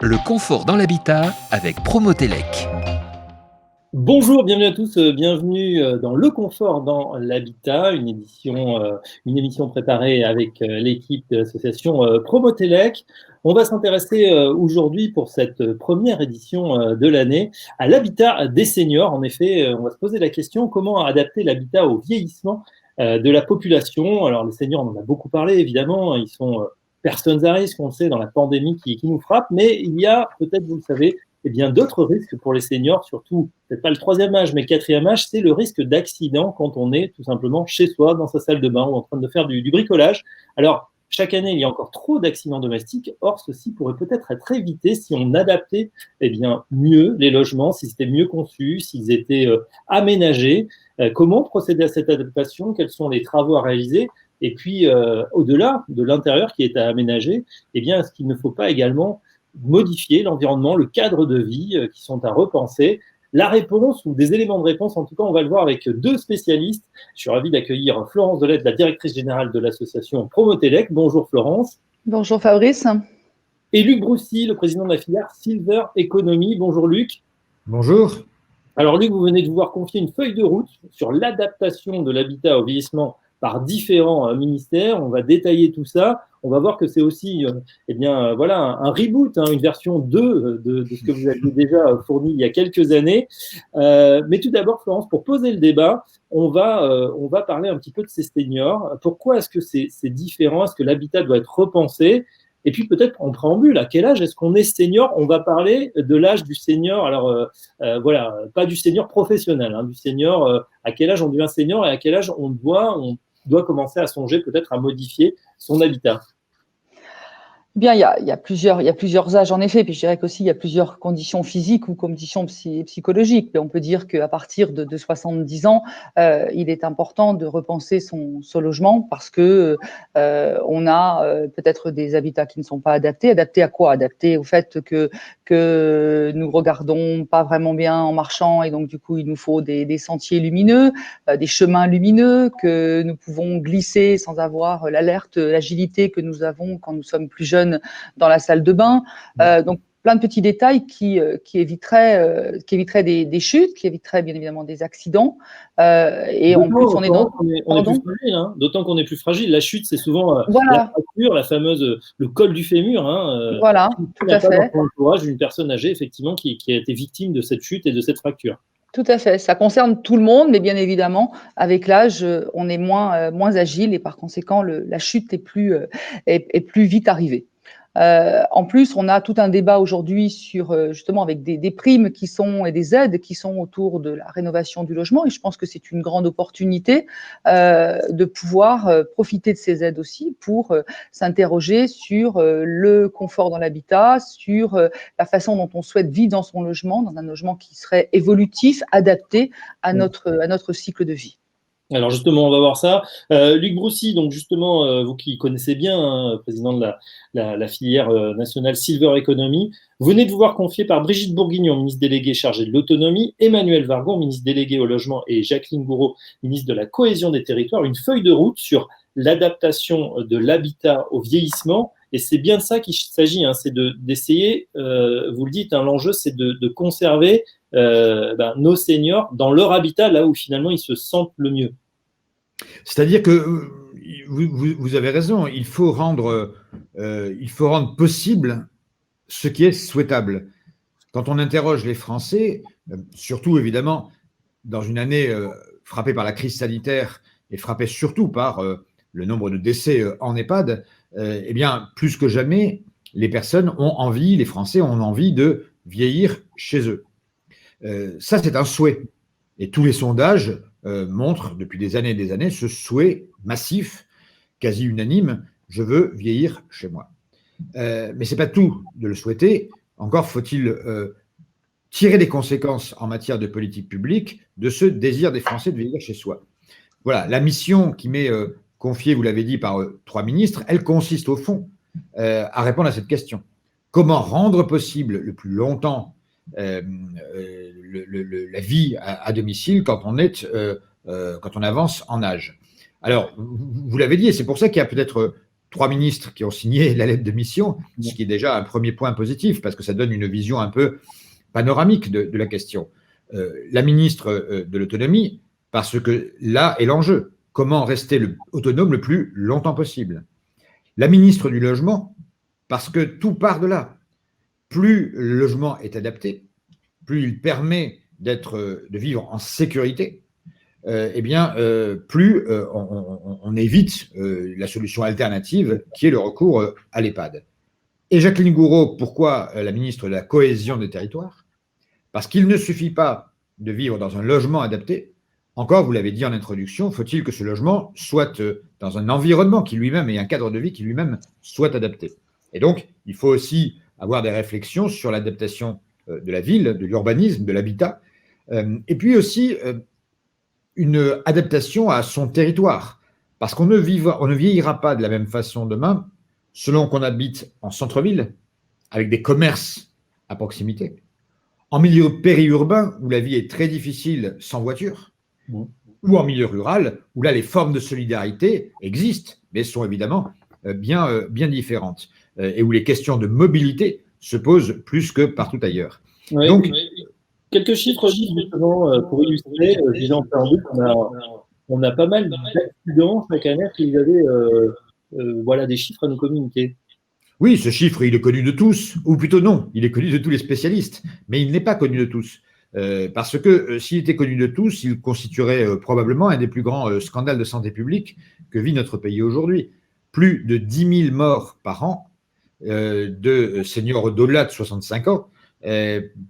Le confort dans l'habitat avec Promotelec. Bonjour, bienvenue à tous, bienvenue dans Le confort dans l'habitat, une émission préparée avec l'équipe de l'association Promotelec. On va s'intéresser aujourd'hui pour cette première édition de l'année à l'habitat des seniors. En effet, on va se poser la question comment adapter l'habitat au vieillissement de la population. Alors les seniors, on en a beaucoup parlé évidemment, ils sont personnes à risque, on le sait, dans la pandémie qui nous frappe, mais il y a peut-être, vous le savez, eh bien, d'autres risques pour les seniors, surtout, peut-être pas le troisième âge, mais le quatrième âge, c'est le risque d'accident quand on est tout simplement chez soi, dans sa salle de bain ou en train de faire du bricolage. Alors, chaque année, il y a encore trop d'accidents domestiques. Or, ceci pourrait peut-être être évité si on adaptait eh bien, mieux les logements, si c'était mieux conçu, s'ils étaient aménagés. Comment procéder à cette adaptation? Quels sont les travaux à réaliser? Et puis, au-delà de l'intérieur qui est à aménager, eh bien, est-ce qu'il ne faut pas également modifier l'environnement, le cadre de vie qui sont à repenser? La réponse ou des éléments de réponse, en tout cas, on va le voir avec deux spécialistes. Je suis ravi d'accueillir Florence Delette, la directrice générale de l'association Promotelec. Bonjour Florence. Bonjour Fabrice. Et Luc Broussy, le président de la filière Silver Economy. Bonjour Luc. Bonjour. Alors Luc, vous venez de vous voir confier une feuille de route sur l'adaptation de l'habitat au vieillissement par différents ministères. On va détailler tout ça. On va voir que c'est aussi voilà, un reboot, une version 2 de ce que vous aviez déjà fourni il y a quelques années. Mais tout d'abord, Florence, pour poser le débat, on va parler un petit peu de ces seniors. Pourquoi est-ce que c'est différent? Est-ce que l'habitat doit être repensé? Et puis peut-être en préambule, à quel âge est-ce qu'on est senior? On va parler de l'âge du senior. Alors voilà, pas du senior professionnel, du senior. À quel âge on devient senior et à quel âge on doit commencer à songer peut-être à modifier son habitat? Bien, il y a plusieurs âges en effet, puis je dirais qu'aussi il y a plusieurs conditions physiques ou conditions psychologiques. Mais on peut dire qu'à partir de 70 ans, il est important de repenser son logement parce que on a peut-être des habitats qui ne sont pas adaptés. Adaptés à quoi? Adaptés au fait que nous regardons pas vraiment bien en marchant et donc du coup il nous faut des sentiers lumineux, des chemins lumineux, que nous pouvons glisser sans avoir l'alerte, l'agilité que nous avons quand nous sommes plus jeunes dans la salle de bain. Donc plein de petits détails qui éviteraient des chutes, qui éviteraient bien évidemment des accidents. Et en plus, on est plus fragile, d'autant qu'on est plus fragile. La chute, c'est souvent voilà. la fracture, la fameuse, le col du fémur. Voilà, tout à fait. Dans son entourage, une personne âgée, effectivement, qui a été victime de cette chute et de cette fracture. Tout à fait. Ça concerne tout le monde, mais bien évidemment, avec l'âge, on est moins agile et par conséquent, la chute est plus vite arrivée. En plus, on a tout un débat aujourd'hui sur justement avec des primes qui sont et des aides qui sont autour de la rénovation du logement. Et je pense que c'est une grande opportunité de pouvoir profiter de ces aides aussi pour s'interroger sur le confort dans l'habitat, sur la façon dont on souhaite vivre dans son logement, dans un logement qui serait évolutif, adapté à notre cycle de vie. Alors justement, on va voir ça. Luc Broussy, donc justement, vous qui connaissez bien, président de la filière nationale Silver Economy, vous venez de vous voir confier par Brigitte Bourguignon, ministre déléguée chargée de l'autonomie, Emmanuel Vargon, ministre délégué au logement, et Jacqueline Gouraud, ministre de la cohésion des territoires, une feuille de route sur l'adaptation de l'habitat au vieillissement. Et c'est bien de ça qu'il s'agit, c'est d'essayer, vous le dites, l'enjeu c'est de conserver nos seniors dans leur habitat, là où finalement ils se sentent le mieux. C'est-à-dire que vous avez raison, il faut rendre possible ce qui est souhaitable. Quand on interroge les Français, surtout évidemment dans une année frappée par la crise sanitaire et frappée surtout par le nombre de décès en EHPAD, eh bien, plus que jamais, les Français ont envie de vieillir chez eux. Ça, c'est un souhait. Et tous les sondages montrent depuis des années ce souhait massif, quasi unanime, je veux vieillir chez moi. Mais ce n'est pas tout de le souhaiter. Encore faut-il tirer les conséquences en matière de politique publique de ce désir des Français de vieillir chez soi. Voilà, la mission qui m'est confiée, vous l'avez dit, par 3 ministres, elle consiste au fond à répondre à cette question. Comment rendre possible le plus longtemps la vie à domicile quand on avance en âge? Alors, vous l'avez dit, et c'est pour ça qu'il y a peut-être 3 ministres qui ont signé la lettre de mission, ce qui est déjà un premier point positif, parce que ça donne une vision un peu panoramique de la question. La ministre de l'autonomie, parce que là est l'enjeu. Comment rester autonome le plus longtemps possible? La ministre du logement, parce que tout part de là. Plus le logement est adapté, plus il permet de vivre en sécurité, plus on évite la solution alternative qui est le recours à l'EHPAD. Et Jacqueline Gourault, pourquoi la ministre de la Cohésion des territoires? Parce qu'il ne suffit pas de vivre dans un logement adapté. Encore, vous l'avez dit en introduction, faut-il que ce logement soit dans un environnement qui lui-même et un cadre de vie qui lui-même soit adapté. Et donc, il faut aussi avoir des réflexions sur l'adaptation de la ville, de l'urbanisme, de l'habitat, et puis aussi une adaptation à son territoire. Parce qu'on ne vieillira pas de la même façon demain selon qu'on habite en centre-ville, avec des commerces à proximité, en milieu périurbain, où la vie est très difficile sans voiture, ou en milieu rural, où là, les formes de solidarité existent, mais sont évidemment bien différentes, et où les questions de mobilité se posent plus que partout ailleurs. Oui, donc, quelques chiffres justement pour illustrer, déjà en préambule, on a pas mal d'accidents chaque année. Vous avez des chiffres à nous communiquer. Oui, ce chiffre, il est connu de tous, ou plutôt non, il est connu de tous les spécialistes, mais il n'est pas connu de tous. Parce que s'il était connu de tous, il constituerait probablement un des plus grands scandales de santé publique que vit notre pays aujourd'hui. Plus de 10 000 morts par an de seniors d'au-delà de 65 ans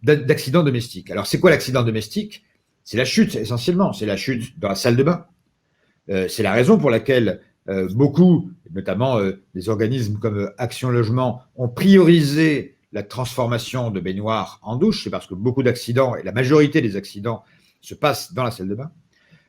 d'accidents domestiques. Alors, c'est quoi l'accident domestique? C'est la chute, essentiellement. C'est la chute dans la salle de bain. C'est la raison pour laquelle beaucoup, notamment des organismes comme Action Logement, ont priorisé la transformation de baignoires en douche. C'est parce que beaucoup d'accidents, et la majorité des accidents, se passent dans la salle de bain.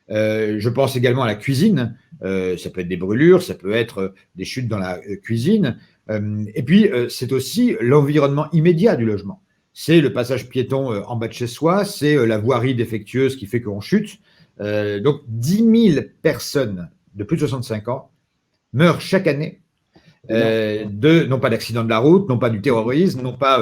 Je pense également à la cuisine. Ça peut être des brûlures, ça peut être des chutes dans la cuisine. Et puis, c'est aussi l'environnement immédiat du logement. C'est le passage piéton en bas de chez soi, c'est la voirie défectueuse qui fait qu'on chute. Donc, 10 000 personnes de plus de 65 ans meurent chaque année non pas d'accidents de la route, non pas du terrorisme, non pas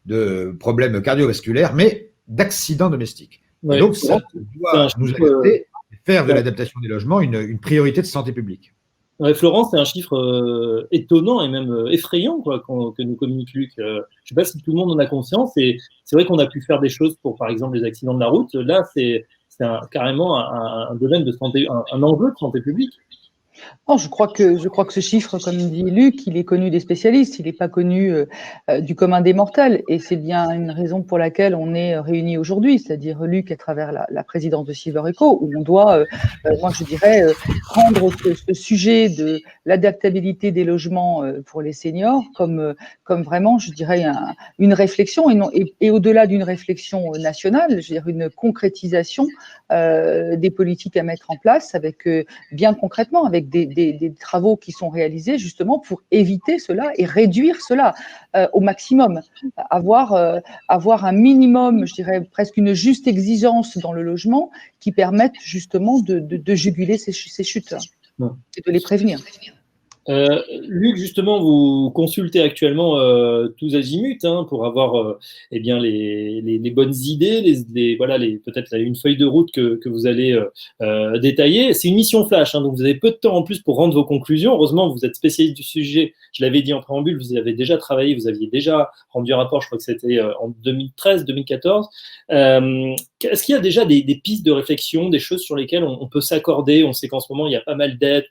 de problèmes cardiovasculaires, mais d'accidents domestiques. Ouais, donc, ça doit nous alerter, faire de l'adaptation des logements une priorité de santé publique. Ouais, Florence, c'est un chiffre étonnant et même effrayant que nous communique Luc. Je ne sais pas si tout le monde en a conscience. Et c'est vrai qu'on a pu faire des choses pour, par exemple, les accidents de la route. Là, c'est carrément un domaine de santé, un enjeu de santé publique. Non, je crois que ce chiffre, comme dit Luc, il est connu des spécialistes, il n'est pas connu du commun des mortels. Et c'est bien une raison pour laquelle on est réunis aujourd'hui, c'est-à-dire Luc à travers la présidence de Silver Eco, où on doit, moi je dirais, prendre ce sujet de l'adaptabilité des logements pour les seniors comme vraiment, je dirais, une réflexion, et au-delà d'une réflexion nationale, je veux dire une concrétisation des politiques à mettre en place, avec bien concrètement, avec des travaux qui sont réalisés justement pour éviter cela et réduire cela au maximum. Avoir un minimum, je dirais presque une juste exigence dans le logement qui permette justement de juguler ces chutes et de les prévenir. Luc, justement, vous consultez actuellement tous azimuts pour avoir les bonnes idées, peut-être une feuille de route que vous allez détailler. C'est une mission flash, donc vous avez peu de temps en plus pour rendre vos conclusions. Heureusement, vous êtes spécialiste du sujet. Je l'avais dit en préambule, vous avez déjà travaillé, vous aviez déjà rendu un rapport, je crois que c'était en 2013-2014. Est-ce qu'il y a déjà des pistes de réflexion, des choses sur lesquelles on peut s'accorder? On sait qu'en ce moment, il y a pas mal d'aides.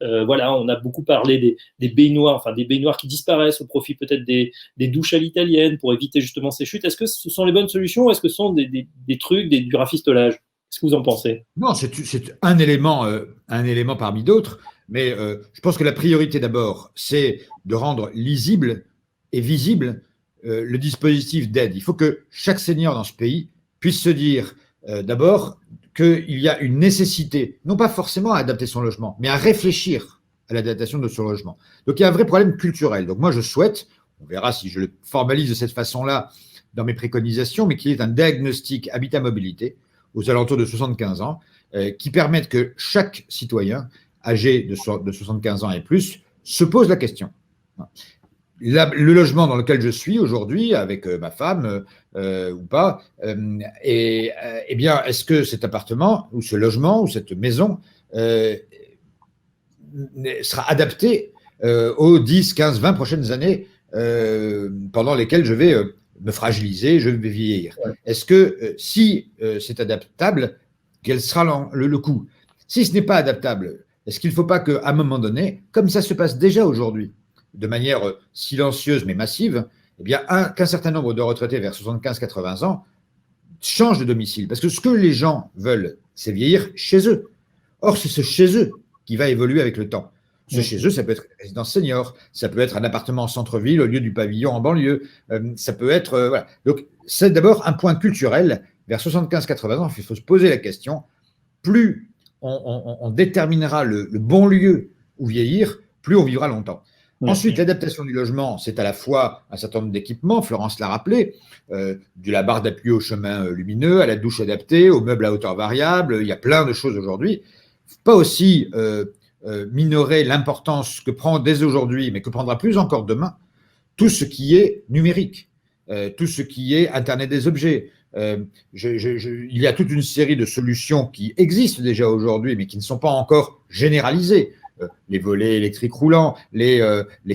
On a beaucoup parlé des baignoires, des baignoires qui disparaissent au profit peut-être des douches à l'italienne pour éviter justement ces chutes. Est-ce que ce sont les bonnes solutions ou est-ce que ce sont des trucs, du rafistolage? Qu'est-ce que vous en pensez? Non, c'est un élément parmi d'autres, mais je pense que la priorité d'abord, c'est de rendre lisible et visible le dispositif d'aide. Il faut que chaque senior dans ce pays puisse se dire d'abord qu'il y a une nécessité, non pas forcément à adapter son logement, mais à réfléchir à l'adaptation de son logement. Donc il y a un vrai problème culturel. Donc moi je souhaite, on verra si je le formalise de cette façon-là dans mes préconisations, mais qu'il y ait un diagnostic habitat-mobilité aux alentours de 75 ans qui permette que chaque citoyen âgé de 75 ans et plus se pose la question. Le logement dans lequel je suis aujourd'hui, avec ma femme ou pas, eh bien, est-ce que cet appartement, ou ce logement, ou cette maison sera adapté aux 10, 15, 20 prochaines années pendant lesquelles je vais me fragiliser, je vais vieillir. Ouais. Est-ce que si c'est adaptable, quel sera le coût? Si ce n'est pas adaptable, est-ce qu'il ne faut pas qu'à un moment donné, comme ça se passe déjà aujourd'hui, de manière silencieuse mais massive, eh bien, qu'un certain nombre de retraités vers 75-80 ans changent de domicile? Parce que ce que les gens veulent, c'est vieillir chez eux. Or, c'est ce chez eux qui va évoluer avec le temps. Ce chez eux, ça peut être une résidence senior, ça peut être un appartement en centre-ville au lieu du pavillon en banlieue, ça peut être… voilà. Donc, c'est d'abord un point culturel. Vers 75-80 ans, il faut se poser la question, plus on déterminera le bon lieu où vieillir, plus on vivra longtemps. Ensuite, l'adaptation du logement, c'est à la fois un certain nombre d'équipements, Florence l'a rappelé, de la barre d'appui au chemin lumineux, à la douche adaptée, aux meubles à hauteur variable, il y a plein de choses aujourd'hui. Pas aussi minorer l'importance que prend dès aujourd'hui, mais que prendra plus encore demain, tout ce qui est numérique, tout ce qui est Internet des objets. Il y a toute une série de solutions qui existent déjà aujourd'hui, mais qui ne sont pas encore généralisées. Les volets électriques roulants, les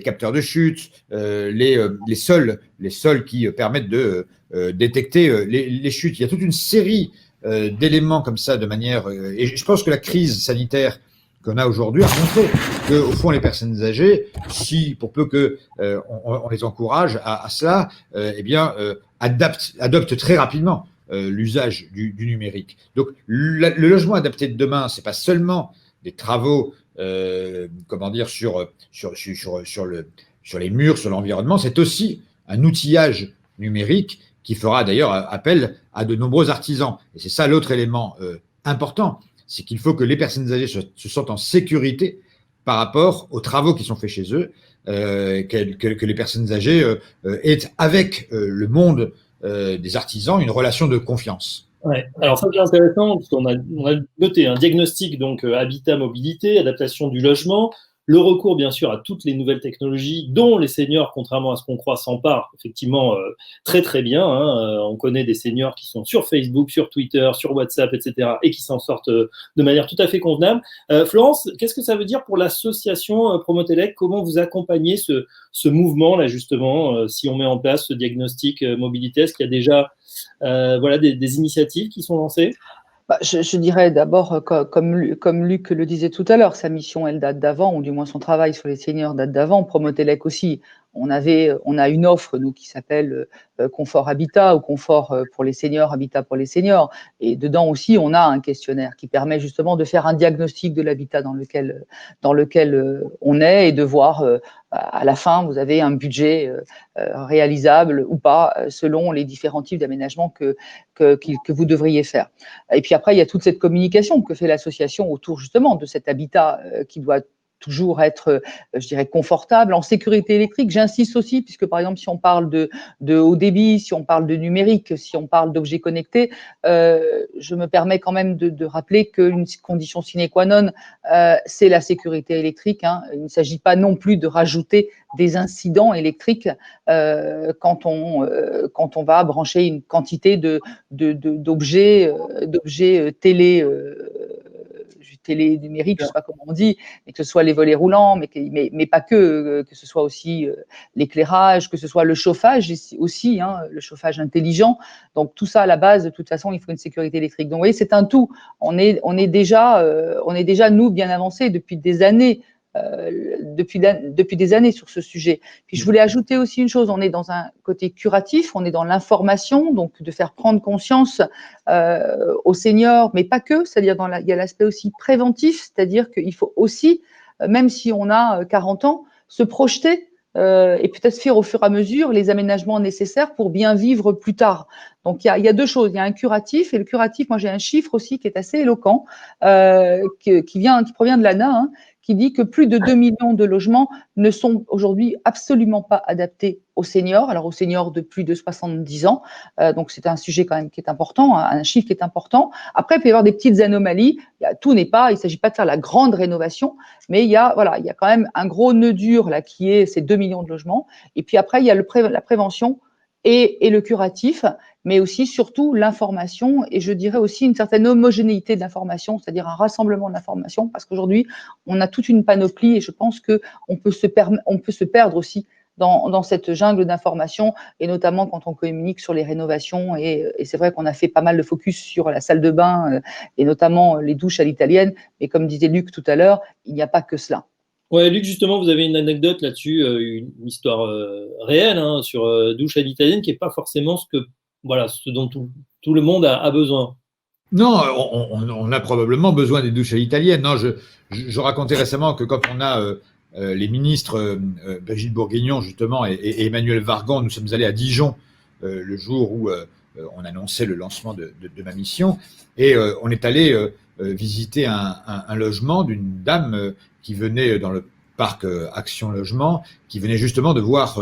capteurs de chute, les sols qui permettent de détecter les chutes. Il y a toute une série d'éléments comme ça de manière… et je pense que la crise sanitaire qu'on a aujourd'hui a montré qu'au fond, les personnes âgées, si pour peu qu'on les encourage à cela, eh bien, adoptent très rapidement l'usage du numérique. Donc, le logement adapté de demain, c'est pas seulement des travaux comment dire, sur les murs, sur l'environnement, c'est aussi un outillage numérique qui fera d'ailleurs appel à de nombreux artisans. Et c'est ça l'autre élément important, c'est qu'il faut que les personnes âgées se sentent en sécurité par rapport aux travaux qui sont faits chez eux, que les personnes âgées aient avec le monde des artisans une relation de confiance. Ouais. Alors ça c'est intéressant parce qu'on a noté un diagnostic donc habitat mobilité, adaptation du logement, le recours bien sûr à toutes les nouvelles technologies dont les seniors, contrairement à ce qu'on croit, s'emparent effectivement très très bien. On connaît des seniors qui sont sur Facebook, sur Twitter, sur WhatsApp, etc. et qui s'en sortent de manière tout à fait convenable. Florence, qu'est-ce que ça veut dire pour l'association Promotelec? Comment vous accompagnez ce mouvement là justement si on met en place ce diagnostic mobilité? Est-ce qu'il y a déjà voilà, des initiatives qui sont lancées? Je dirais d'abord, comme Luc le disait tout à l'heure, sa mission, elle date d'avant, ou du moins son travail sur les seniors date d'avant. Promotelec aussi, on a une offre, nous, qui s'appelle Confort Habitat ou Confort pour les seniors, Habitat pour les seniors. Et dedans aussi, on a un questionnaire qui permet justement de faire un diagnostic de l'habitat dans lequel on est et de voir à la fin, vous avez un budget réalisable ou pas selon les différents types d'aménagements que vous devriez faire. Et puis après, il y a toute cette communication que fait l'association autour justement de cet habitat qui doit toujours être, je dirais, confortable, en sécurité électrique. J'insiste aussi, puisque par exemple, si on parle de haut débit, si on parle de numérique, si on parle d'objets connectés, je me permets quand même de rappeler qu'une condition sine qua non, c'est la sécurité électrique. Il ne s'agit pas non plus de rajouter des incidents électriques quand on va brancher une quantité d'objets télé numérique, je ne sais pas comment on dit, mais que ce soit les volets roulants, mais pas que ce soit aussi l'éclairage, que ce soit le chauffage aussi, le chauffage intelligent. Donc tout ça à la base, de toute façon, il faut une sécurité électrique. Donc vous voyez, c'est un tout. On est déjà nous bien avancés depuis des années. Depuis des années sur ce sujet. Puis je voulais ajouter aussi une chose, on est dans un côté curatif, on est dans l'information, donc de faire prendre conscience aux seniors, mais pas que, c'est-à-dire il y a l'aspect aussi préventif, c'est-à-dire qu'il faut aussi, même si on a 40 ans, se projeter et peut-être faire au fur et à mesure les aménagements nécessaires pour bien vivre plus tard. Donc, il y a deux choses. Il y a un curatif, et le curatif, moi, j'ai un chiffre aussi qui est assez éloquent, qui provient de l'ANA, qui dit que plus de 2 millions de logements ne sont aujourd'hui absolument pas adaptés aux seniors, alors aux seniors de plus de 70 ans. Donc c'est un sujet quand même qui est important, un chiffre qui est important. Après, il peut y avoir des petites anomalies. Il ne s'agit pas de faire la grande rénovation, mais il y a quand même un gros nœud dur là qui est ces 2 millions de logements. Et puis après, il y a la prévention et le curatif, mais aussi surtout l'information et je dirais aussi une certaine homogénéité de l'information, c'est-à-dire un rassemblement de l'information, parce qu'aujourd'hui, on a toute une panoplie et je pense qu'on peut se perdre aussi dans cette jungle d'informations et notamment quand on communique sur les rénovations et c'est vrai qu'on a fait pas mal de focus sur la salle de bain et notamment les douches à l'italienne, mais comme disait Luc tout à l'heure, il n'y a pas que cela. Ouais, Luc, justement, vous avez une anecdote là-dessus, une histoire réelle sur douche à l'italienne qui n'est pas forcément ce dont tout le monde a besoin. Non, on a probablement besoin des douches à l'italienne. Non, je racontais récemment que quand on a les ministres Brigitte Bourguignon justement et Emmanuel Vargon, nous sommes allés à Dijon le jour où on annonçait le lancement de ma mission et on est allé visiter un logement d'une dame qui venait dans le parc Action Logement, qui venait justement de voir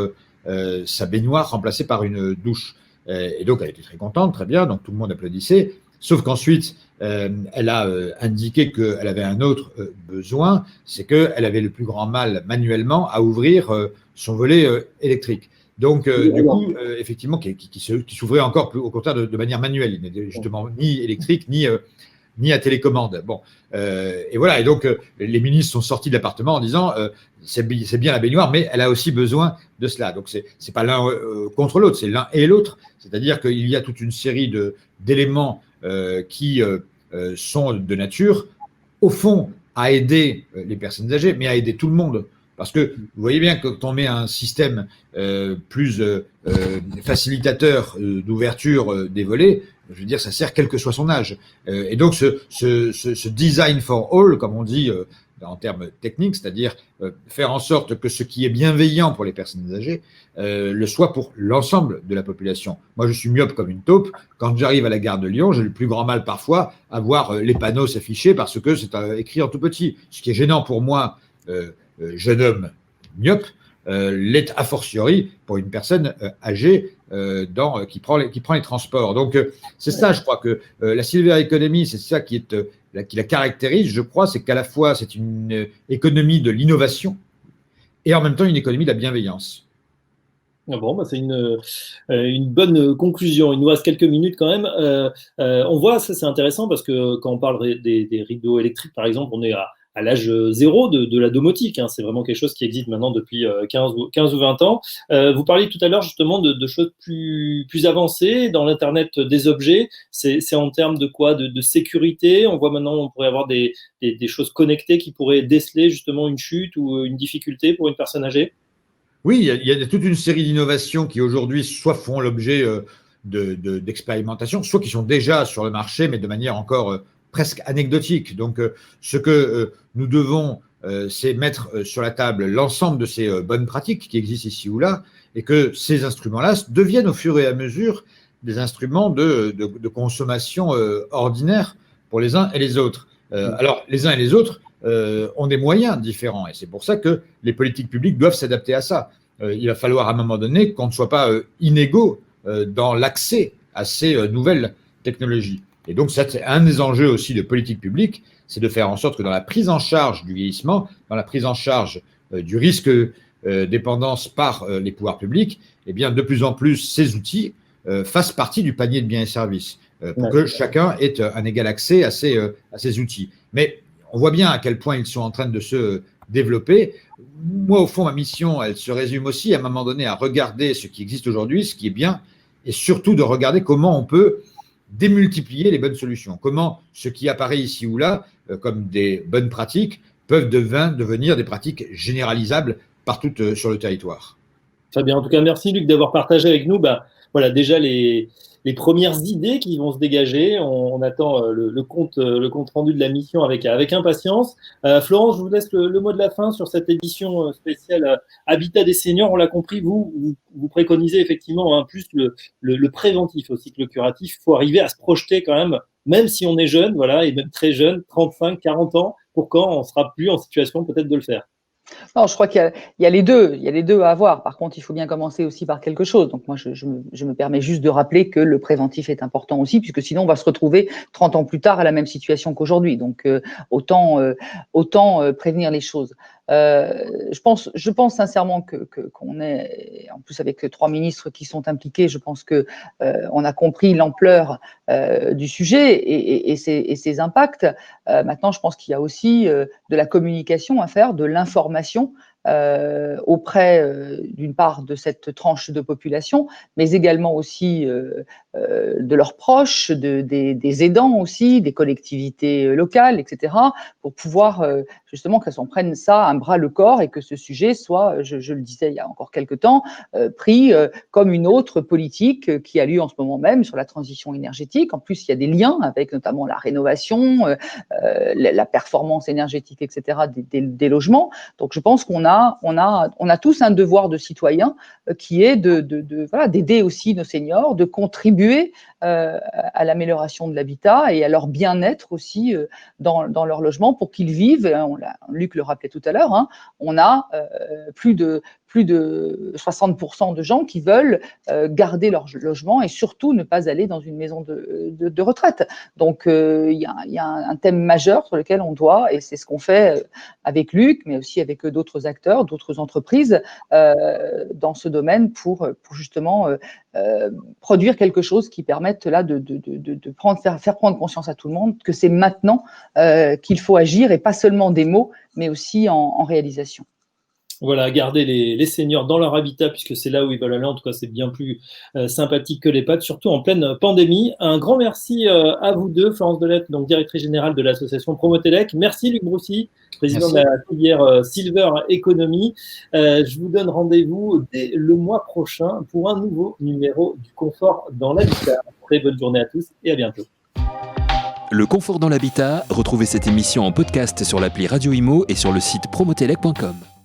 sa baignoire remplacée par une douche. Et donc elle était très contente, très bien, donc tout le monde applaudissait. Sauf qu'ensuite, elle a indiqué qu'elle avait un autre besoin, c'est qu'elle avait le plus grand mal manuellement à ouvrir son volet électrique. Donc, du coup, effectivement, qui s'ouvrait encore plus, au contraire de manière manuelle. Il n'était justement ni électrique, ni à télécommande. Bon, et voilà. Et donc, les ministres sont sortis de l'appartement en disant c'est bien la baignoire, mais elle a aussi besoin de cela. Donc, c'est pas l'un contre l'autre, c'est l'un et l'autre. C'est-à-dire qu'il y a toute une série d'éléments qui sont de nature, au fond, à aider les personnes âgées, mais à aider tout le monde. Parce que vous voyez bien que quand on met un système plus facilitateur d'ouverture des volets, je veux dire, ça sert quel que soit son âge. Et donc, ce design for all, comme on dit en termes techniques, c'est-à-dire faire en sorte que ce qui est bienveillant pour les personnes âgées le soit pour l'ensemble de la population. Moi, je suis myope comme une taupe. Quand j'arrive à la gare de Lyon, j'ai le plus grand mal parfois à voir les panneaux s'afficher parce que c'est écrit en tout petit. Ce qui est gênant pour moi, jeune homme myope, l'est a fortiori pour une personne âgée qui prend les transports. Donc, c'est ça, je crois que la silver economy, c'est ça qui la caractérise, je crois, c'est qu'à la fois, c'est une économie de l'innovation et en même temps une économie de la bienveillance. Ah bon, c'est une bonne conclusion. Il nous reste quelques minutes quand même. On voit, ça c'est intéressant parce que quand on parle des rideaux électriques, par exemple, on est à l'âge zéro de la domotique. C'est vraiment quelque chose qui existe maintenant depuis 15 ou 20 ans. Vous parliez tout à l'heure justement de choses plus avancées dans l'Internet des objets. C'est en termes de quoi? De sécurité. On voit maintenant, on pourrait avoir des choses connectées qui pourraient déceler justement une chute ou une difficulté pour une personne âgée. Oui, il y a toute une série d'innovations qui aujourd'hui soit font l'objet d'expérimentation, soit qui sont déjà sur le marché, mais de manière encore presque anecdotique. Donc, ce que nous devons, c'est mettre sur la table l'ensemble de ces bonnes pratiques qui existent ici ou là, et que ces instruments-là deviennent au fur et à mesure des instruments de consommation ordinaire pour les uns et les autres. Alors, les uns et les autres ont des moyens différents, et c'est pour ça que les politiques publiques doivent s'adapter à ça. Il va falloir à un moment donné qu'on ne soit pas inégaux dans l'accès à ces nouvelles technologies. Et donc, c'est un des enjeux aussi de politique publique, c'est de faire en sorte que dans la prise en charge du vieillissement, dans la prise en charge du risque dépendance par les pouvoirs publics, eh bien, de plus en plus, ces outils fassent partie du panier de biens et services, pour que chacun ait un égal accès à ces outils. Mais on voit bien à quel point ils sont en train de se développer. Moi, au fond, ma mission, elle se résume aussi à un moment donné à regarder ce qui existe aujourd'hui, ce qui est bien, et surtout de regarder comment on peut démultiplier les bonnes solutions. Comment ce qui apparaît ici ou là comme des bonnes pratiques peuvent devenir des pratiques généralisables partout sur le territoire. Très bien. En tout cas, merci Luc d'avoir partagé avec nous voilà, déjà les premières idées qui vont se dégager. On attend le compte rendu de la mission avec impatience. Florence, je vous laisse le mot de la fin sur cette édition spéciale Habitat des seniors. On l'a compris, vous préconisez effectivement plus le préventif aussi que le curatif. Il faut arriver à se projeter quand même si on est jeune, voilà, et même très jeune, 35, 40 ans, pour quand on sera plus en situation peut-être de le faire? Non, je crois qu'il y a les deux. Il y a les deux à avoir. Par contre, il faut bien commencer aussi par quelque chose. Donc moi, je me permets juste de rappeler que le préventif est important aussi, puisque sinon, on va se retrouver 30 ans plus tard à la même situation qu'aujourd'hui. Donc autant prévenir les choses. Je pense sincèrement qu'on est, en plus avec 3 ministres qui sont impliqués, je pense que on a compris l'ampleur du sujet et ses impacts. Maintenant, je pense qu'il y a aussi de la communication à faire, de l'information auprès d'une part de cette tranche de population, mais également aussi de leurs proches, des aidants aussi, des collectivités locales, etc., pour pouvoir justement qu'elles en prennent ça un bras le corps et que ce sujet soit, je le disais il y a encore quelques temps, pris comme une autre politique qui a lieu en ce moment même sur la transition énergétique. En plus, il y a des liens avec notamment la rénovation, la performance énergétique, etc., des logements. Donc, je pense qu'on a tous un devoir de citoyen qui est d'aider aussi nos seniors, de contribuer à l'amélioration de l'habitat et à leur bien-être aussi dans leur logement pour qu'ils vivent. Luc le rappelait tout à l'heure, hein, on a plus de 60% de gens qui veulent garder leur logement et surtout ne pas aller dans une maison de retraite. Donc, il y a un thème majeur sur lequel on doit, et c'est ce qu'on fait avec Luc, mais aussi avec d'autres acteurs, d'autres entreprises dans ce domaine pour justement produire quelque chose qui permette là de faire prendre conscience à tout le monde que c'est maintenant qu'il faut agir et pas seulement des mots, mais aussi en réalisation. Voilà, garder les seniors dans leur habitat, puisque c'est là où ils veulent aller. En tout cas, c'est bien plus sympathique que l'EHPAD, surtout en pleine pandémie. Un grand merci à vous deux, Florence Delette, donc directrice générale de l'association Promotelec. Merci Luc Broussy, président de la filière Silver Economy. Je vous donne rendez-vous dès le mois prochain pour un nouveau numéro du Confort dans l'habitat. Très bonne journée à tous et à bientôt. Le Confort dans l'habitat, retrouvez cette émission en podcast sur l'appli Radio Imo et sur le site promotelec.com.